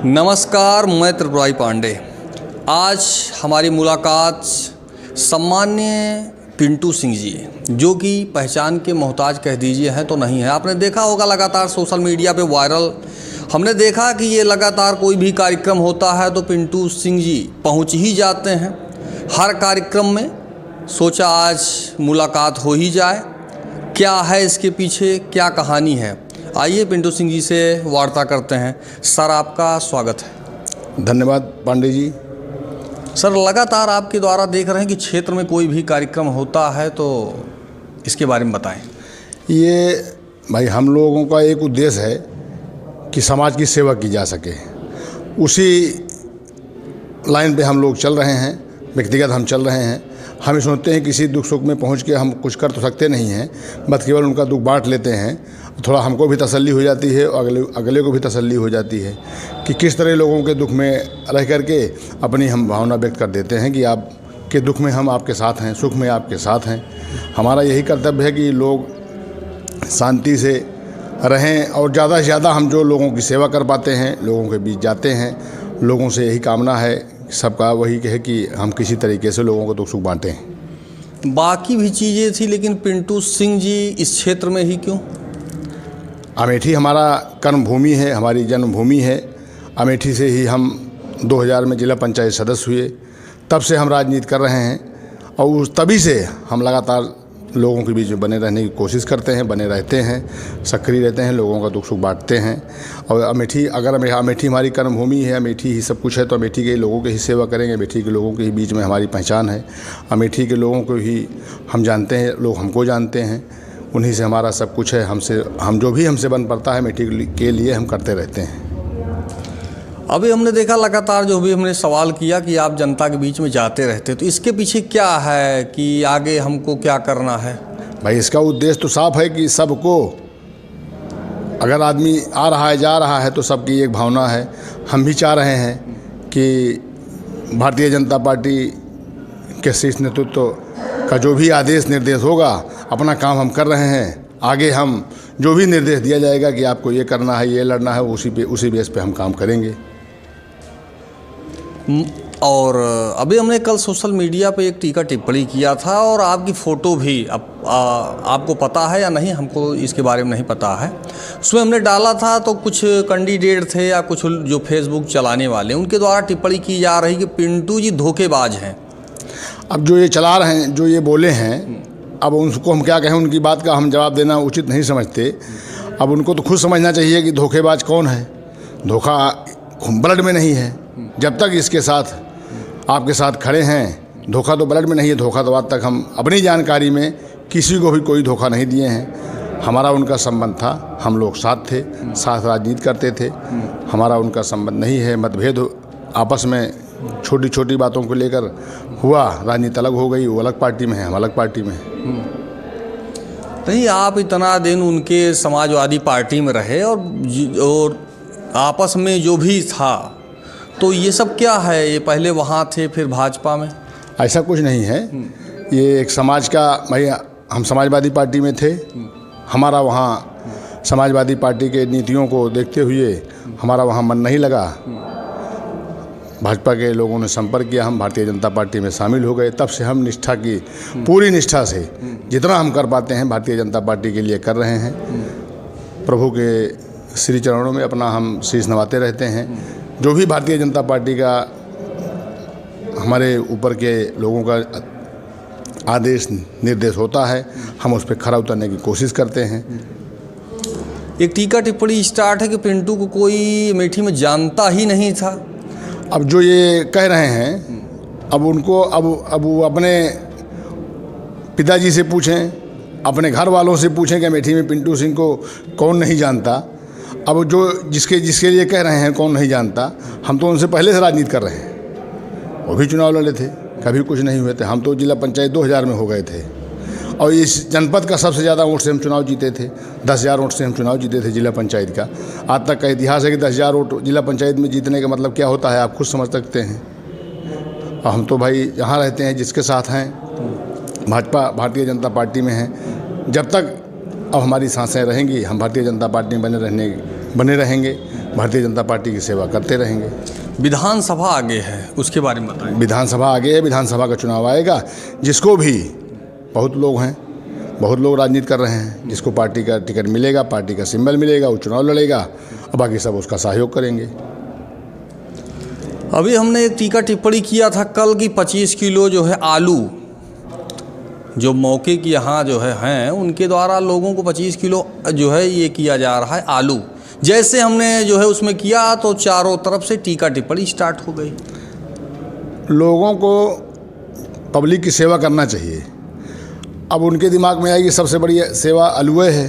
नमस्कार, मैं त्रिपुरारी पांडे। आज हमारी मुलाकात सम्मान्य पिंटू सिंह जी, जो कि पहचान के मोहताज कह दीजिए हैं तो नहीं है। आपने देखा होगा लगातार सोशल मीडिया पे वायरल, हमने देखा कि ये लगातार कोई भी कार्यक्रम होता है तो पिंटू सिंह जी पहुंच ही जाते हैं हर कार्यक्रम में। सोचा आज मुलाकात हो ही जाए, क्या है इसके पीछे, क्या कहानी है। आइए पिंटू सिंह जी से वार्ता करते हैं। सर, आपका स्वागत है। धन्यवाद पांडे जी। सर, लगातार आपके द्वारा देख रहे हैं कि क्षेत्र में कोई भी कार्यक्रम होता है तो इसके बारे में बताएं। ये भाई हम लोगों का एक उद्देश्य है कि समाज की सेवा की जा सके, उसी लाइन पे हम लोग चल रहे हैं। व्यक्तिगत हम चल रहे हैं। हम ये सोचते हैं किसी दुख सुख में पहुंच के हम कुछ कर तो सकते नहीं हैं, बस केवल उनका दुख बांट लेते हैं। थोड़ा हमको भी तसल्ली हो जाती है और अगले को भी तसल्ली हो जाती है कि किस तरह लोगों के दुख में रह करके अपनी हम भावना व्यक्त कर देते हैं कि आपके दुख में हम आपके साथ हैं, सुख में आपके साथ हैं। हमारा यही कर्तव्य है कि लोग शांति से रहें और ज़्यादा से ज़्यादा हम जो लोगों की सेवा कर पाते हैं, लोगों के बीच जाते हैं। लोगों से यही कामना है, सबका वही है कि हम किसी तरीके से लोगों को दुख सुख बांटें। बाकी भी चीज़ें थी, लेकिन पिंटू सिंह जी इस क्षेत्र में ही क्यों? अमेठी हमारा कर्मभूमि है, हमारी जन्मभूमि है। अमेठी से ही हम 2000 में जिला पंचायत सदस्य हुए, तब से हम राजनीति कर रहे हैं और तभी से हम लगातार लोगों के बीच में बने रहने की कोशिश करते हैं, बने रहते हैं, सक्रिय रहते हैं, लोगों का दुख सुख बांटते हैं। और अमेठी अमेठी हमारी कर्मभूमि है, अमेठी ही सब कुछ है, तो अमेठी के लोगों की ही सेवा करेंगे। अमेठी के लोगों के ही बीच में हमारी पहचान है। अमेठी के लोगों को ही हम जानते हैं, लोग हमको जानते हैं, उन्हीं से हमारा सब कुछ है। हम जो भी हमसे बन पड़ता है अमेठी के लिए हम करते रहते हैं। अभी हमने देखा लगातार, जो भी हमने सवाल किया कि आप जनता के बीच में जाते रहते, तो इसके पीछे क्या है कि आगे हमको क्या करना है? भाई इसका उद्देश्य तो साफ है कि सबको, अगर आदमी आ रहा है जा रहा है तो सबकी एक भावना है। हम भी चाह रहे हैं कि भारतीय जनता पार्टी के शीर्ष नेतृत्व का जो भी आदेश निर्देश होगा, अपना काम हम कर रहे हैं। आगे हम जो भी निर्देश दिया जाएगा कि आपको ये करना है, ये लड़ना है, उसी बेस पे हम काम करेंगे। और अभी हमने कल सोशल मीडिया पे एक टीका टिप्पणी किया था और आपकी फ़ोटो भी आपको पता है या नहीं, हमको इसके बारे में नहीं पता है। उसमें हमने डाला था तो कुछ कैंडिडेट थे या कुछ जो फेसबुक चलाने वाले, उनके द्वारा टिप्पणी की जा रही कि पिंटू जी धोखेबाज हैं। अब जो ये चला रहे हैं, जो ये बोले हैं, अब उनको हम क्या कहें, उनकी बात का हम जवाब देना उचित नहीं समझते। अब उनको तो खुद समझना चाहिए कि धोखेबाज कौन है। धोखा ब्लड में नहीं है। जब तक इसके साथ आपके साथ खड़े हैं, धोखा तो ब्लड में नहीं है। धोखा तो आज तक हम अपनी जानकारी में किसी को भी कोई धोखा नहीं दिए हैं। हमारा उनका संबंध था, हम लोग साथ थे, साथ राजनीति करते थे। हमारा उनका संबंध नहीं है। मतभेद आपस में छोटी छोटी बातों को लेकर हुआ, राजनीति अलग हो गई, वो अलग पार्टी में है, हम अलग पार्टी में हैं। नहीं, आप इतना दिन उनके समाजवादी पार्टी में रहे और आपस में जो भी था, तो ये सब क्या है? ये पहले वहाँ थे फिर भाजपा में? ऐसा कुछ नहीं है। ये एक समाज का, भाई हम समाजवादी पार्टी में थे, हमारा वहाँ समाजवादी पार्टी के नीतियों को देखते हुए हमारा वहाँ मन नहीं लगा। भाजपा के लोगों ने संपर्क किया, हम भारतीय जनता पार्टी में शामिल हो गए। तब से हम निष्ठा की, पूरी निष्ठा से जितना हम कर पाते हैं भारतीय जनता पार्टी के लिए कर रहे हैं। प्रभु के श्री चरणों में अपना हम शीश नवाते रहते हैं। जो भी भारतीय जनता पार्टी का, हमारे ऊपर के लोगों का आदेश निर्देश होता है, हम उस पर खरा उतरने की कोशिश करते हैं। एक टीका टिप्पणी स्टार्ट है कि पिंटू को कोई अमेठी में जानता ही नहीं था। अब जो ये कह रहे हैं, अब उनको अब वो अपने पिताजी से पूछें, अपने घर वालों से पूछें कि अमेठी में पिंटू सिंह को कौन नहीं जानता। अब जो जिसके लिए कह रहे हैं कौन नहीं जानता, हम तो उनसे पहले से राजनीति कर रहे हैं। वो भी चुनाव लड़े थे, कभी कुछ नहीं हुए थे। हम तो जिला पंचायत 2000 में हो गए थे और इस जनपद का सबसे ज़्यादा वोट से हम चुनाव जीते थे। 10,000 वोट से हम चुनाव जीते थे जिला पंचायत का। आज तक का इतिहास है कि 10,000 वोट जिला पंचायत में जीतने का मतलब क्या होता है, आप खुद समझ सकते हैं। और हम तो भाई यहाँ रहते हैं, जिसके साथ हैं, भाजपा भारतीय जनता पार्टी में हैं। जब तक अब हमारी सांसें रहेंगी, हम भारतीय जनता पार्टी में बने रहेंगे। भारतीय जनता पार्टी की सेवा करते रहेंगे। विधानसभा आगे है, उसके बारे में बताएं। विधानसभा आगे है, विधानसभा का चुनाव आएगा। जिसको भी, बहुत लोग हैं, बहुत लोग राजनीति कर रहे हैं, जिसको पार्टी का टिकट मिलेगा, पार्टी का सिंबल मिलेगा, वो चुनाव लड़ेगा और बाकी सब उसका सहयोग करेंगे। अभी हमने एक टीका टिप्पणी किया था कल की 25 किलो जो है आलू, जो मौके की यहाँ जो है हैं उनके द्वारा लोगों को 25 किलो जो है ये किया जा रहा है आलू। जैसे हमने जो है उसमें किया तो चारों तरफ से टीका टिप्पणी स्टार्ट हो गई। लोगों को पब्लिक की सेवा करना चाहिए। अब उनके दिमाग में आएगी सबसे बड़ी सेवा आलूए है,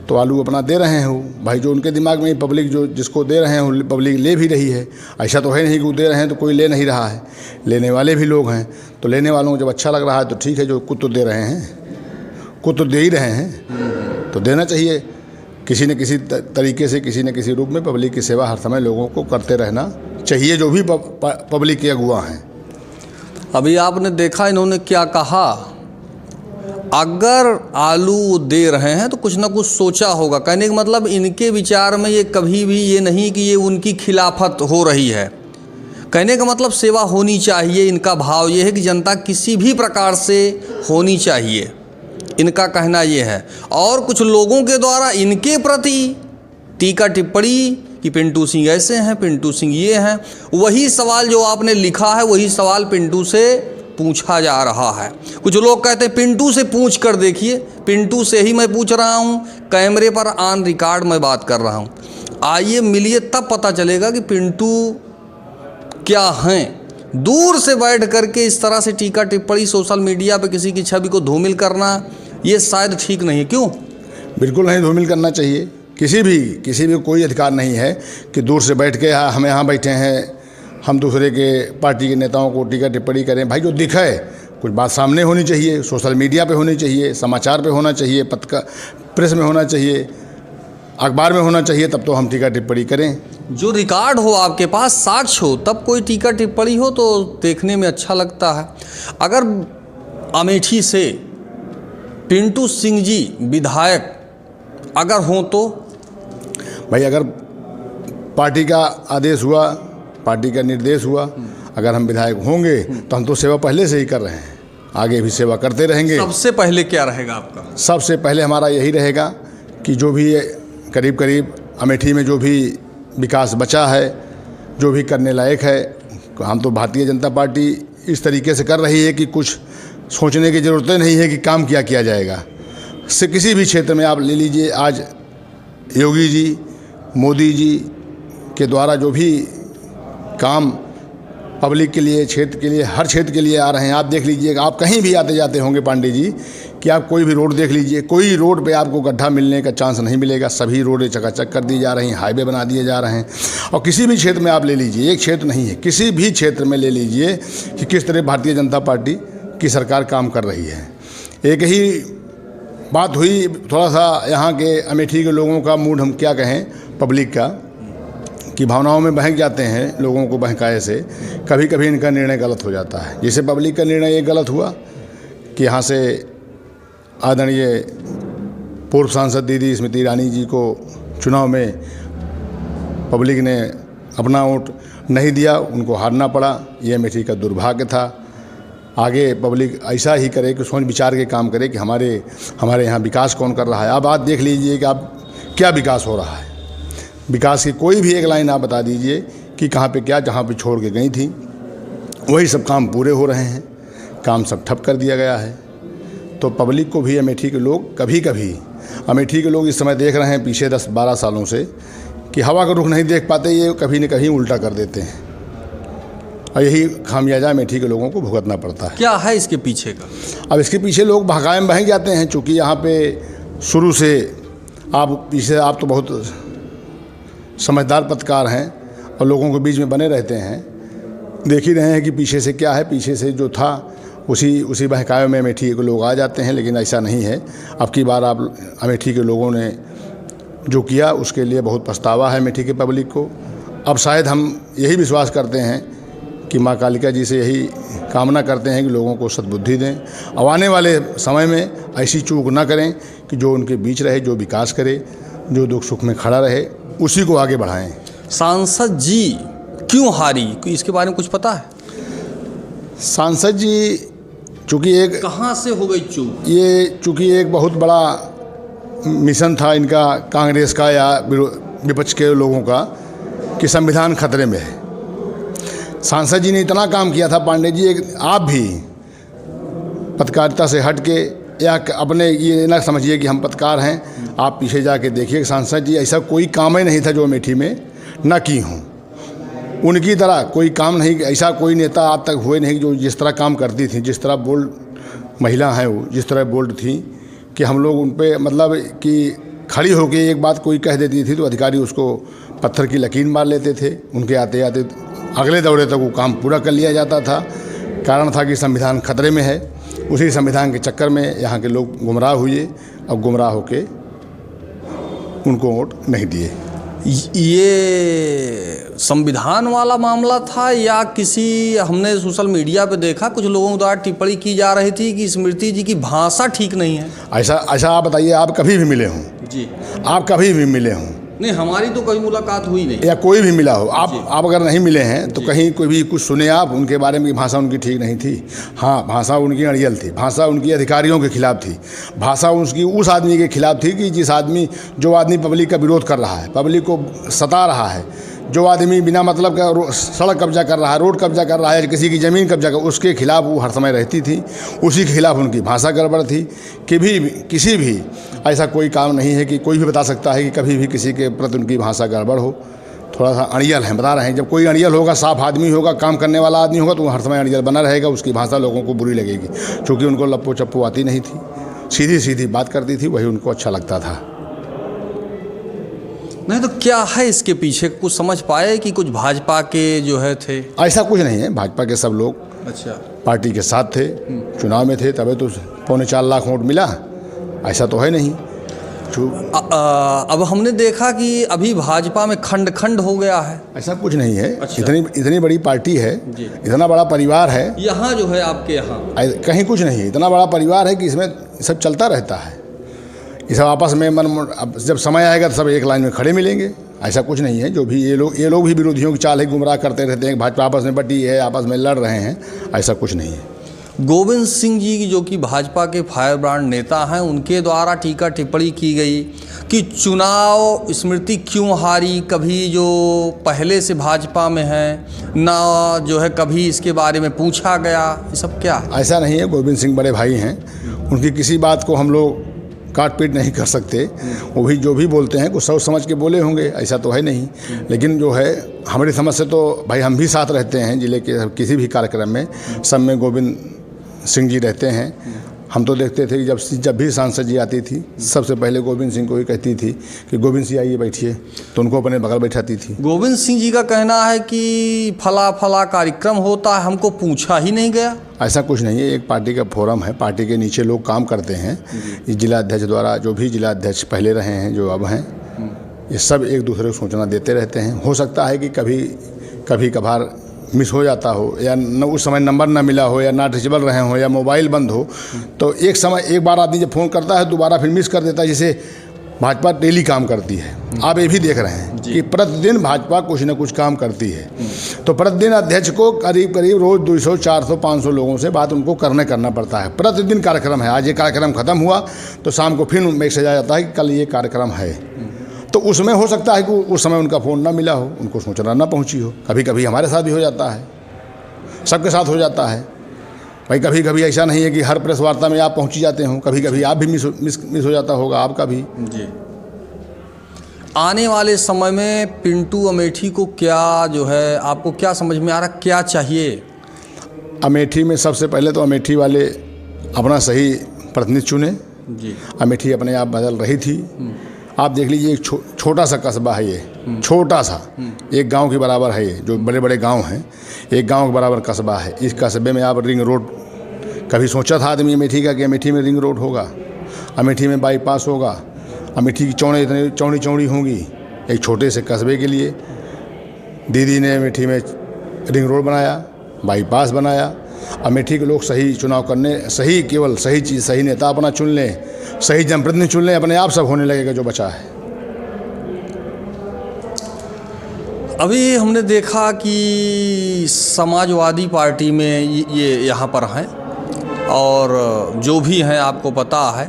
तो आलू अपना दे रहे हैं वो भाई, जो उनके दिमाग में पब्लिक जो जिसको दे रहे हैं पब्लिक ले भी रही है। ऐसा तो है नहीं कि वो दे रहे हैं तो कोई ले नहीं रहा है, लेने वाले भी लोग हैं। तो लेने वालों को जब अच्छा लग रहा है तो ठीक है, जो कुछ तो दे रहे हैं, कुछ तो दे ही रहे हैं, तो देना चाहिए। किसी न किसी तरीके से, किसी न किसी रूप में पब्लिक की सेवा हर समय लोगों को करते रहना चाहिए, जो भी पब्लिक के अगुआ हैं। अभी आपने देखा इन्होंने क्या कहा, अगर आलू दे रहे हैं तो कुछ ना कुछ सोचा होगा। कहने का मतलब इनके विचार में ये कभी भी ये नहीं कि ये उनकी खिलाफत हो रही है। कहने का मतलब सेवा होनी चाहिए। इनका भाव ये है कि जनता किसी भी प्रकार से होनी चाहिए, इनका कहना ये है। और कुछ लोगों के द्वारा इनके प्रति टीका टिप्पणी कि पिंटू सिंह ऐसे हैं, पिंटू सिंह ये हैं, वही सवाल जो आपने लिखा है वही सवाल पिंटू से पूछा जा रहा है। कुछ लोग कहते हैं पिंटू से पूछ कर देखिए, पिंटू से ही मैं पूछ रहा हूँ, कैमरे पर ऑन रिकॉर्ड मैं बात कर रहा हूँ। आइए मिलिए, तब पता चलेगा कि पिंटू क्या हैं। दूर से बैठ करके इस तरह से टीका टिप्पणी सोशल मीडिया पे किसी की छवि को धूमिल करना ये शायद ठीक नहीं है। क्यों? बिल्कुल नहीं धूमिल करना चाहिए। किसी भी कोई अधिकार नहीं है कि दूर से बैठ के हम यहाँ बैठे हैं, हम दूसरे के पार्टी के नेताओं को टीका टिप्पणी करें। भाई जो दिखे, कुछ बात सामने होनी चाहिए, सोशल मीडिया पे होनी चाहिए, समाचार पे होना चाहिए, प्रेस में होना चाहिए, अखबार में होना चाहिए, तब तो हम टीका टिप्पणी करें। जो रिकॉर्ड हो, आपके पास साक्ष्य हो, तब कोई टीका टिप्पणी हो तो देखने में अच्छा लगता है। अगर अमेठी से पिंटू सिंह जी विधायक अगर हों तो भाई, अगर पार्टी का आदेश हुआ, पार्टी का निर्देश हुआ, अगर हम विधायक होंगे तो हम तो सेवा पहले से ही कर रहे हैं, आगे भी सेवा करते रहेंगे। सबसे पहले क्या रहेगा आपका? सबसे पहले हमारा यही रहेगा कि जो भी करीब करीब अमेठी में जो भी विकास बचा है, जो भी करने लायक है, हम तो भारतीय जनता पार्टी इस तरीके से कर रही है कि कुछ सोचने की ज़रूरत नहीं है कि काम क्या किया जाएगा। से किसी भी क्षेत्र में आप ले लीजिए, आज योगी जी, मोदी जी के द्वारा जो भी काम पब्लिक के लिए, क्षेत्र के लिए, हर क्षेत्र के लिए आ रहे हैं, आप देख लीजिएगा। आप कहीं भी आते जाते होंगे पांडे जी कि आप कोई भी रोड देख लीजिए, कोई रोड पे आपको गड्ढा मिलने का चांस नहीं मिलेगा। सभी रोडें चकाचक कर दी जा रही हैं, हाईवे बना दिए जा रहे हैं। और किसी भी क्षेत्र में आप ले लीजिए, एक क्षेत्र नहीं है, किसी भी क्षेत्र में ले लीजिए कि किस तरह भारतीय जनता पार्टी की सरकार काम कर रही है। एक ही बात हुई, थोड़ा सा यहाँ के अमेठी के लोगों का मूड, हम क्या कहें, पब्लिक का, कि भावनाओं में बहक जाते हैं। लोगों को बहकाए से कभी कभी इनका निर्णय गलत हो जाता है। जैसे पब्लिक का निर्णय ये गलत हुआ कि यहाँ से आदरणीय पूर्व सांसद दीदी स्मृति ईरानी जी को चुनाव में पब्लिक ने अपना वोट नहीं दिया, उनको हारना पड़ा। ये अमेठी का दुर्भाग्य था। आगे पब्लिक ऐसा ही करे कि सोच विचार के काम करे कि हमारे यहाँ विकास कौन कर रहा है। अब आप देख लीजिए कि आप क्या विकास हो रहा है। विकास की कोई भी एक लाइन आप बता दीजिए कि कहाँ पे क्या, जहाँ पे छोड़ के गई थी वही सब काम पूरे हो रहे हैं, काम सब ठप कर दिया गया है। तो पब्लिक को भी अमेठी के लोग कभी अमेठी के लोग इस समय देख रहे हैं पीछे 10-12 सालों से कि हवा का रुख नहीं देख पाते, ये कभी न कहीं उल्टा कर देते हैं और यही खामियाजा अमेठी के लोगों को भुगतना पड़ता है। क्या है इसके पीछे का? अब इसके पीछे लोग भगाए में बह जाते हैं, चूँकि यहाँ पे शुरू से आप तो बहुत समझदार पत्रकार हैं और लोगों के बीच में बने रहते हैं, देख ही रहे हैं कि पीछे से क्या है। पीछे से जो था उसी बहकावे में अमेठी के लोग आ जाते हैं, लेकिन ऐसा नहीं है। अब की बार आप अमेठी के लोगों ने जो किया उसके लिए बहुत पछतावा है अमेठी के पब्लिक को। अब शायद हम यही विश्वास करते हैं कि माँ कालिका जी से यही कामना करते हैं कि लोगों को सद्बुद्धि दें, अब आने वाले समय में ऐसी चूक ना करें कि जो उनके बीच रहे, जो विकास करे, जो दुख सुख में खड़ा रहे। उसी को आगे बढ़ाएं। सांसद जी क्यों हारी, कोई इसके बारे में कुछ पता है? सांसद जी चूँकि एक कहाँ से हो गई चूक? ये चूँकि एक बहुत बड़ा मिशन था इनका, कांग्रेस का या विपक्ष के लोगों का, कि संविधान खतरे में है। सांसद जी ने इतना काम किया था पांडे जी, आप भी पत्रकारिता से हट के या अपने ये ना समझिए कि हम पत्रकार हैं, आप पीछे जाके देखिए सांसद जी ऐसा कोई काम ही नहीं था जो अमेठी में न की हूँ। उनकी तरह कोई काम नहीं, ऐसा कोई नेता आज तक हुए नहीं जो जिस तरह काम करती थी, जिस तरह बोल्ड महिला हैं वो, जिस तरह बोल्ड थी कि हम लोग उन पे मतलब कि खड़ी होकर एक बात कोई कह देती थी तो अधिकारी उसको पत्थर की लकीर मार लेते थे। उनके आते आते अगले दौरे तक वो काम पूरा कर लिया जाता था। कारण था कि संविधान खतरे में है। उसी संविधान के चक्कर में यहाँ के लोग गुमराह हुए और गुमराह होके उनको वोट नहीं दिए। ये संविधान वाला मामला था या किसी, हमने सोशल मीडिया पे देखा कुछ लोगों द्वारा टिप्पणी की जा रही थी कि स्मृति जी की भाषा ठीक नहीं है। ऐसा आप बताइए, आप कभी भी मिले हों? जी, आप कभी भी मिले हों? नहीं, हमारी तो कोई मुलाकात हुई नहीं। या कोई भी मिला हो, आप अगर नहीं मिले हैं तो कहीं कोई भी कुछ सुने आप उनके बारे में, भाषा उनकी ठीक नहीं थी। हाँ, भाषा उनकी अड़ियल थी, भाषा उनकी अधिकारियों के खिलाफ थी, भाषा उसकी उस आदमी के खिलाफ थी कि जो आदमी पब्लिक का विरोध कर रहा है, पब्लिक को सता रहा है, जो आदमी बिना मतलब का सड़क कब्जा कर रहा है, रोड कब्जा कर रहा है, किसी की ज़मीन कब्जा कर, उसके खिलाफ वो हर समय रहती थी। उसी के खिलाफ उनकी भाषा गड़बड़ थी। किसी भी ऐसा कोई काम नहीं है कि कोई भी बता सकता है कि कभी भी किसी के प्रति उनकी भाषा गड़बड़ हो। थोड़ा सा अड़ियल है, बता रहे हैं। जब कोई अड़ियल होगा, साफ आदमी होगा, काम करने वाला आदमी होगा, तो वो हर समय अड़ियल बना रहेगा, उसकी भाषा लोगों को बुरी लगेगी। क्योंकि उनको लप्पो चप्पो आती नहीं थी, सीधी सीधी बात करती थी, वही उनको अच्छा लगता था। नहीं तो क्या है इसके पीछे, कुछ समझ पाए कि कुछ भाजपा के जो है थे? ऐसा कुछ नहीं है, भाजपा के सब लोग अच्छा पार्टी के साथ थे, चुनाव में थे, तभी तो 4.25 लाख वोट मिला। ऐसा तो है नहीं। अब हमने देखा कि अभी भाजपा में खंड खंड हो गया है। ऐसा कुछ नहीं है। अच्छा। इतनी बड़ी पार्टी है, इतना बड़ा परिवार है यहाँ जो है आपके यहाँ, कहीं कुछ नहीं है। इतना बड़ा परिवार है कि इसमें सब चलता रहता है। ये सब आपस में अब जब समय आएगा तो सब एक लाइन में खड़े मिलेंगे। ऐसा कुछ नहीं है। जो भी ये लोग भी विरोधियों की चाल है, गुमराह करते रहते हैं, भाजपा आपस में बटी है, आपस में लड़ रहे हैं। ऐसा कुछ नहीं है। गोविंद सिंह जी जो कि भाजपा के फायर ब्रांड नेता हैं, उनके द्वारा टीका टिप्पणी की गई कि चुनाव स्मृति क्यों हारी, कभी जो पहले से भाजपा में है ना, जो है कभी इसके बारे में पूछा गया। ये सब क्या है? ऐसा नहीं है। गोविंद सिंह बड़े भाई हैं, उनकी किसी बात को हम लोग काट पीट नहीं कर सकते। वो भी जो भी बोलते हैं कुछ सोच समझ के बोले होंगे, ऐसा तो है नहीं। लेकिन जो है हमारी समझ से तो भाई हम भी साथ रहते हैं जिले के किसी भी कार्यक्रम में, सब में गोविंद सिंह जी रहते हैं। हम तो देखते थे कि जब भी सांसद जी आती थी, सबसे पहले गोविंद सिंह को ही कहती थी कि गोविंद सिंह आइए बैठिए, तो उनको अपने बगल बैठाती थी। गोविंद सिंह जी का कहना है कि फला कार्यक्रम होता है, हमको पूछा ही नहीं गया। ऐसा कुछ नहीं है। एक पार्टी का फोरम है, पार्टी के नीचे लोग काम करते हैं। इस जिलाध्यक्ष द्वारा, जो भी जिलाध्यक्ष पहले रहे हैं, जो अब हैं, ये सब एक दूसरे को सूचना देते रहते हैं। हो सकता है कि कभी कभार मिस हो जाता हो, या उस समय नंबर ना मिला हो, या ना रीचेबल रहे हो, या मोबाइल बंद हो, तो एक बार आदमी जब फ़ोन करता है दोबारा फिर मिस कर देता है। जैसे भाजपा डेली काम करती है, आप ये भी देख रहे हैं कि प्रतिदिन भाजपा कुछ न कुछ काम करती है। तो प्रतिदिन अध्यक्ष को करीब रोज़ 200, 400, 500 लोगों से बात उनको करना पड़ता है। प्रतिदिन कार्यक्रम है। आज ये कार्यक्रम ख़त्म हुआ तो शाम को फिर मैसेज आ जाता है कि कल ये कार्यक्रम है। तो उसमें हो सकता है कि उस समय उनका फ़ोन ना मिला हो, उनको सूचना ना पहुंची हो। कभी कभी हमारे साथ भी हो जाता है, सबके साथ हो जाता है भाई। कभी कभी ऐसा नहीं है कि हर प्रेस वार्ता में आप पहुंची जाते हो, कभी कभी आप भी मिस हो जाता होगा आपका भी। जी। आने वाले समय में पिंटू अमेठी को क्या जो है, आपको क्या समझ में आ रहा, क्या चाहिए? अमेठी में सबसे पहले तो अमेठी वाले अपना सही प्रतिनिधि चुने। जी। अमेठी अपने आप बदल रही थी। आप देख लीजिए, एक छोटा सा कस्बा है ये, छोटा सा, एक गांव के बराबर है ये। जो बड़े बड़े गांव हैं, एक गांव के बराबर कस्बा है। इस कस्बे में आप रिंग रोड, कभी सोचा था आदमी अमेठी का कि अमेठी में रिंग रोड होगा, अमेठी में बाईपास होगा, अमेठी की चौड़े इतनी चौड़ी होंगी एक छोटे से कस्बे के लिए। दीदी ने अमेठी में रिंग रोड बनाया, बाईपास बनाया। अमेठी के लोग सही चुनाव करने, केवल सही चीज़, सही नेता अपना चुन लें, सही जनप्रतिनिधि चुन लें, अपने आप सब होने लगेगा जो बचा है। अभी हमने देखा कि समाजवादी पार्टी में ये यहाँ पर हैं और जो भी हैं आपको पता है,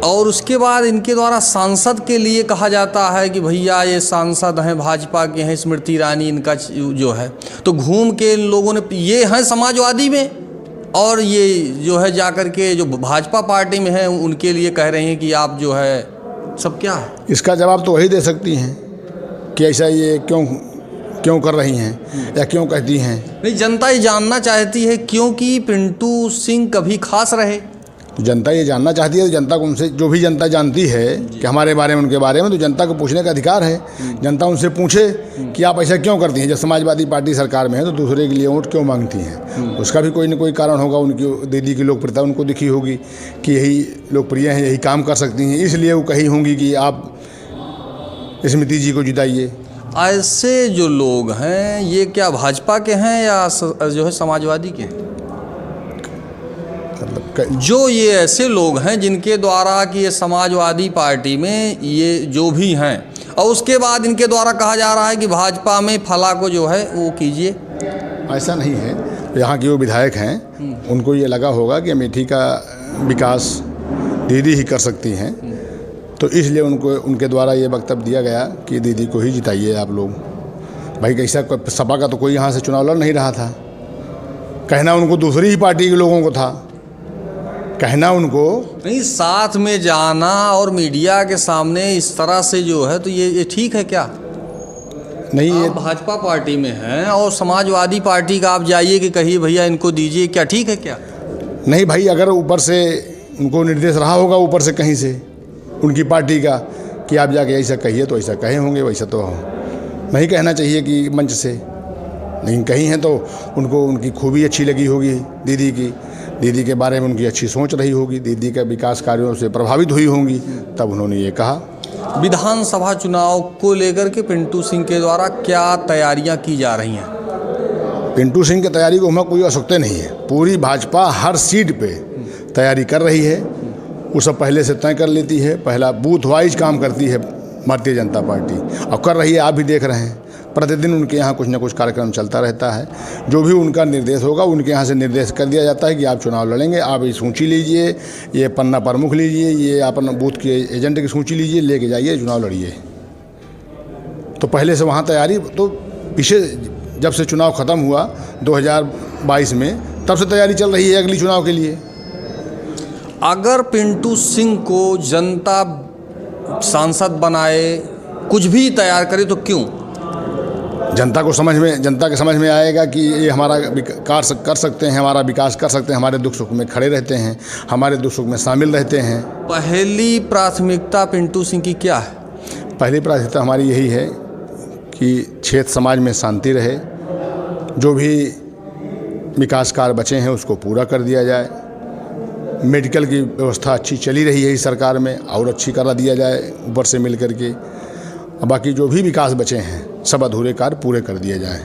और उसके बाद इनके द्वारा सांसद के लिए कहा जाता है कि भैया ये सांसद हैं भाजपा के हैं, स्मृति ईरानी इनका जो है, तो घूम के इन लोगों ने ये हैं समाजवादी में और ये जो है जाकर के जो भाजपा पार्टी में हैं उनके लिए कह रहे हैं कि आप जो है सब क्या है। इसका जवाब तो वही दे सकती हैं कि ऐसा ये क्यों कर रही हैं या क्यों कहती हैं। नहीं, जनता ये जानना चाहती है क्योंकि पिंटू सिंह कभी खास रहे। तो जनता ये जानना चाहती है, तो जनता को उनसे जो भी जनता जानती है कि हमारे बारे में उनके बारे में, तो जनता को पूछने का अधिकार है। जनता उनसे पूछे कि आप ऐसा क्यों करती हैं। जब समाजवादी पार्टी सरकार में है तो दूसरे के लिए वोट क्यों मांगती हैं। उसका भी कोई न कोई कारण होगा। उनकी दीदी की लोकप्रियता उनको दिखी होगी कि यही लोकप्रिय हैं, यही काम कर सकती हैं, इसलिए वो कही होंगी कि आप स्मृति जी को जिताइए। ऐसे जो लोग हैं ये क्या भाजपा के हैं या जो है समाजवादी के हैं? जो ये ऐसे लोग हैं जिनके द्वारा कि ये समाजवादी पार्टी में ये जो भी हैं और उसके बाद इनके द्वारा कहा जा रहा है कि भाजपा में फला को जो है वो कीजिए। ऐसा नहीं है। यहाँ के वो विधायक हैं उनको ये लगा होगा कि अमेठी का विकास दीदी ही कर सकती हैं, तो इसलिए उनको उनके द्वारा ये वक्तव्य दिया गया कि दीदी को ही जिताइए आप लोग। भाई कैसा सपा का तो कोई यहाँ से चुनाव लड़ नहीं रहा था। कहना उनको दूसरी ही पार्टी के लोगों को था, कहना उनको नहीं। साथ में जाना और मीडिया के सामने इस तरह से जो है तो ये ठीक है क्या? नहीं, ये भाजपा पार्टी में हैं और समाजवादी पार्टी का आप जाइए कि कहिए भैया इनको दीजिए, क्या ठीक है क्या? नहीं भाई, अगर ऊपर से उनको निर्देश रहा होगा ऊपर से कहीं से उनकी पार्टी का कि आप जाके ऐसा कहिए, तो ऐसा कहे होंगे। वैसा तो नहीं कहना चाहिए कि मंच से, लेकिन कहीं हैं तो उनको उनकी खूबी अच्छी लगी होगी दीदी के बारे में उनकी अच्छी सोच रही होगी, दीदी के विकास कार्यों से प्रभावित हुई होंगी, तब उन्होंने ये कहा। विधानसभा चुनाव को लेकर के पिंटू सिंह के द्वारा क्या तैयारियां की जा रही हैं? पिंटू सिंह की तैयारी को हमें कोई आवश्यकता नहीं है। पूरी भाजपा हर सीट पे तैयारी कर रही है। वो सब पहले से तय कर लेती है। पहला बूथ वाइज काम करती है भारतीय जनता पार्टी, और कर रही है। आप भी देख रहे हैं प्रतिदिन उनके यहाँ कुछ न कुछ कार्यक्रम चलता रहता है। जो भी उनका निर्देश होगा उनके यहाँ से निर्देश कर दिया जाता है कि आप चुनाव लड़ेंगे, आप ये सूची लीजिए, ये पन्ना प्रमुख लीजिए, ये अपना बूथ के एजेंट की सूची लीजिए, लेके जाइए चुनाव लड़िए। तो पहले से वहाँ तैयारी, तो पीछे जब से चुनाव ख़त्म हुआ 2022 में, तब से तैयारी चल रही है अगली चुनाव के लिए। अगर पिंटू सिंह को जनता सांसद बनाए, कुछ भी तैयार करे, तो क्यों? जनता के समझ में आएगा कि ये हमारा विकास कर सकते हैं, हमारा विकास कर सकते हैं, हमारे दुख सुख में खड़े रहते हैं, हमारे दुख सुख में शामिल रहते हैं। पहली प्राथमिकता पिंटू सिंह की क्या है? पहली प्राथमिकता हमारी यही है कि क्षेत्र समाज में शांति रहे, जो भी विकास कार्य बचे हैं उसको पूरा कर दिया जाए। मेडिकल की व्यवस्था अच्छी चली रही है इस सरकार में, और अच्छी करा दिया जाए ऊपर से मिल करके। बाकी जो भी विकास बचे हैं सब अधूरे कार्य पूरे कर दिए जाएं।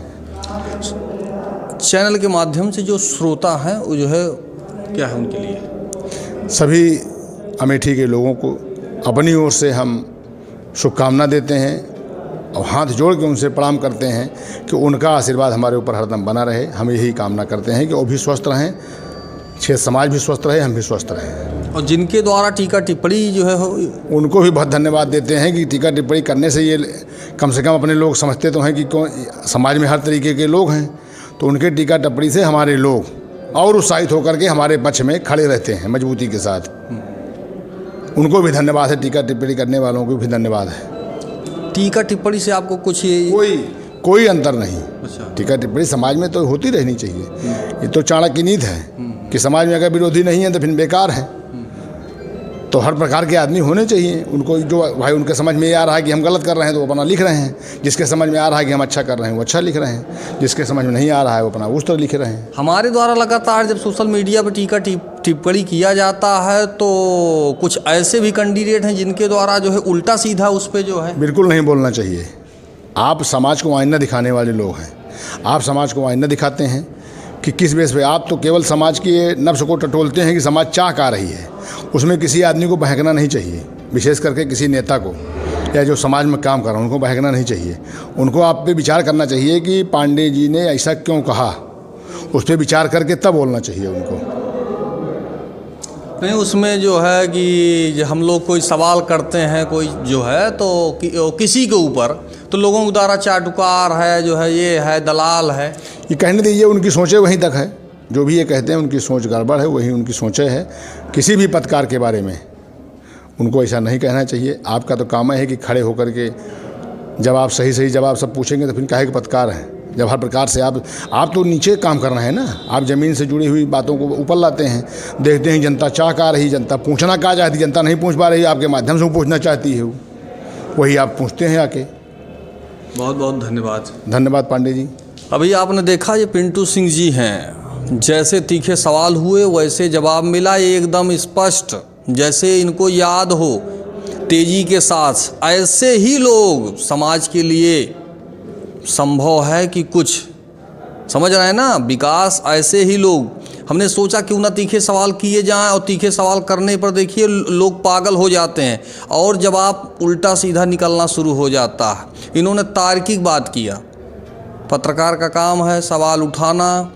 चैनल के माध्यम से जो श्रोता हैं वो जो है क्या है उनके लिए? सभी अमेठी के लोगों को अपनी ओर से हम शुभकामना देते हैं और हाथ जोड़ के उनसे प्रणाम करते हैं कि उनका आशीर्वाद हमारे ऊपर हरदम बना रहे। हम यही कामना करते हैं कि वो भी स्वस्थ रहें, क्षेत्र समाज भी स्वस्थ रहे, हम भी स्वस्थ रहें। और जिनके द्वारा टीका टिप्पणी जो है उनको भी बहुत धन्यवाद देते हैं कि टीका टिप्पणी करने से ये कम से कम अपने लोग समझते तो हैं कि कौन समाज में हर तरीके के लोग हैं, तो उनके टीका टिप्पणी से हमारे लोग और उत्साहित होकर के हमारे पक्ष में खड़े रहते हैं मजबूती के साथ। उनको भी धन्यवाद है, टीका टिप्पणी करने वालों को भी धन्यवाद है। टीका टिप्पणी से आपको कुछ कोई अंतर नहीं। अच्छा। टीका टिप्पणी समाज में तो होती रहनी चाहिए। ये तो चाणक्य की नीति है कि समाज में अगर विरोधी नहीं है तो फिर बेकार है। तो हर प्रकार के आदमी होने चाहिए। उनको जो भाई उनके समझ में ये आ रहा है कि हम गलत कर रहे हैं तो वो अपना लिख रहे हैं, जिसके समझ में आ रहा है कि हम अच्छा कर रहे हैं वो अच्छा लिख रहे हैं, जिसके समझ में नहीं आ रहा है वो अपना उस तरह लिख रहे हैं। हमारे द्वारा लगातार जब सोशल मीडिया पर टीका टिप्पणी किया जाता है तो कुछ ऐसे भी कैंडिडेट हैं जिनके द्वारा जो है उल्टा सीधा उस पर जो है बिल्कुल नहीं बोलना चाहिए। आप समाज को आईना दिखाने वाले लोग हैं। आप समाज को आईना दिखाते हैं कि किस बेस पे। आप तो केवल समाज की नफ्स को टटोलते हैं कि समाज चाह का रही है, उसमें किसी आदमी को बहकना नहीं चाहिए, विशेष करके किसी नेता को। या जो समाज में काम कर रहे हैं उनको बहकना नहीं चाहिए। उनको आप पे विचार करना चाहिए कि पांडे जी ने ऐसा क्यों कहा, उस पर विचार करके तब बोलना चाहिए उनको। नहीं, उसमें जो है कि हम लोग कोई सवाल करते हैं कोई जो है तो किसी के ऊपर, तो लोगों के द्वारा चाटुकार है, जो है ये है, दलाल है। ये कहने दीजिए, उनकी सोचें वहीं तक है। जो भी ये कहते हैं उनकी सोच गड़बड़ है, वही उनकी सोचें है। किसी भी पत्रकार के बारे में उनको ऐसा नहीं कहना चाहिए। आपका तो काम है कि खड़े होकर के जवाब, सही जवाब सब पूछेंगे तो फिर काहे के पत्रकार हैं। जब हर प्रकार से आप तो नीचे काम कर रहे हैं ना, आप ज़मीन से जुड़ी हुई बातों को ऊपर लाते हैं। देखते हैं जनता चाह का रही, जनता पूछना क्या चाहती, जनता नहीं पूछ पा रही, आपके माध्यम से वो पूछना चाहती है, वही आप पूछते हैं आके। बहुत बहुत धन्यवाद। धन्यवाद पांडे जी। अभी आपने देखा ये पिंटू सिंह जी हैं, जैसे तीखे सवाल हुए वैसे जवाब मिला, एकदम स्पष्ट, जैसे इनको याद हो, तेजी के साथ। ऐसे ही लोग समाज के लिए संभव है कि कुछ समझ रहे हैं ना, विकास ऐसे ही लोग। हमने सोचा क्यों ना तीखे सवाल किए जाएं, और तीखे सवाल करने पर देखिए लोग पागल हो जाते हैं और जवाब उल्टा सीधा निकलना शुरू हो जाता है। इन्होंने तार्किक बात किया। पत्रकार का काम है सवाल उठाना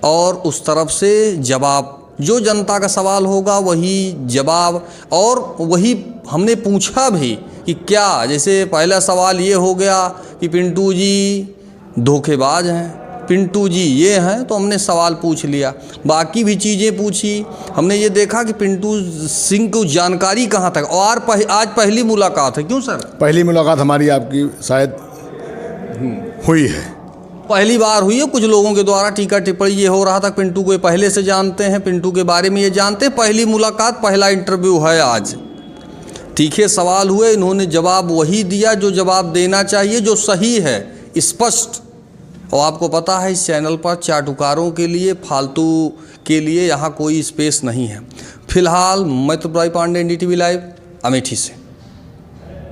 और उस तरफ से जवाब, जो जनता का सवाल होगा वही जवाब। और वही हमने पूछा भी कि क्या, जैसे पहला सवाल ये हो गया कि पिंटू जी धोखेबाज हैं, पिंटू जी ये हैं, तो हमने सवाल पूछ लिया। बाकी भी चीज़ें पूछी। हमने ये देखा कि पिंटू सिंह को जानकारी कहाँ तक, और आज पहली मुलाकात है। क्यों सर? पहली मुलाकात हमारी आपकी शायद हुई है, पहली बार हुई है। कुछ लोगों के द्वारा टीका टिप्पणी ये हो रहा था पिंटू को ये पहले से जानते हैं, पिंटू के बारे में ये जानते हैं। पहली मुलाकात, पहला इंटरव्यू है आज। तीखे सवाल हुए, इन्होंने जवाब वही दिया जो जवाब देना चाहिए, जो सही है, स्पष्ट। और आपको पता है इस चैनल पर चाटुकारों के लिए, फालतू के लिए यहाँ कोई स्पेस नहीं है। फिलहाल मैं तो पांडे, NDTV लाइव, अमेठी से।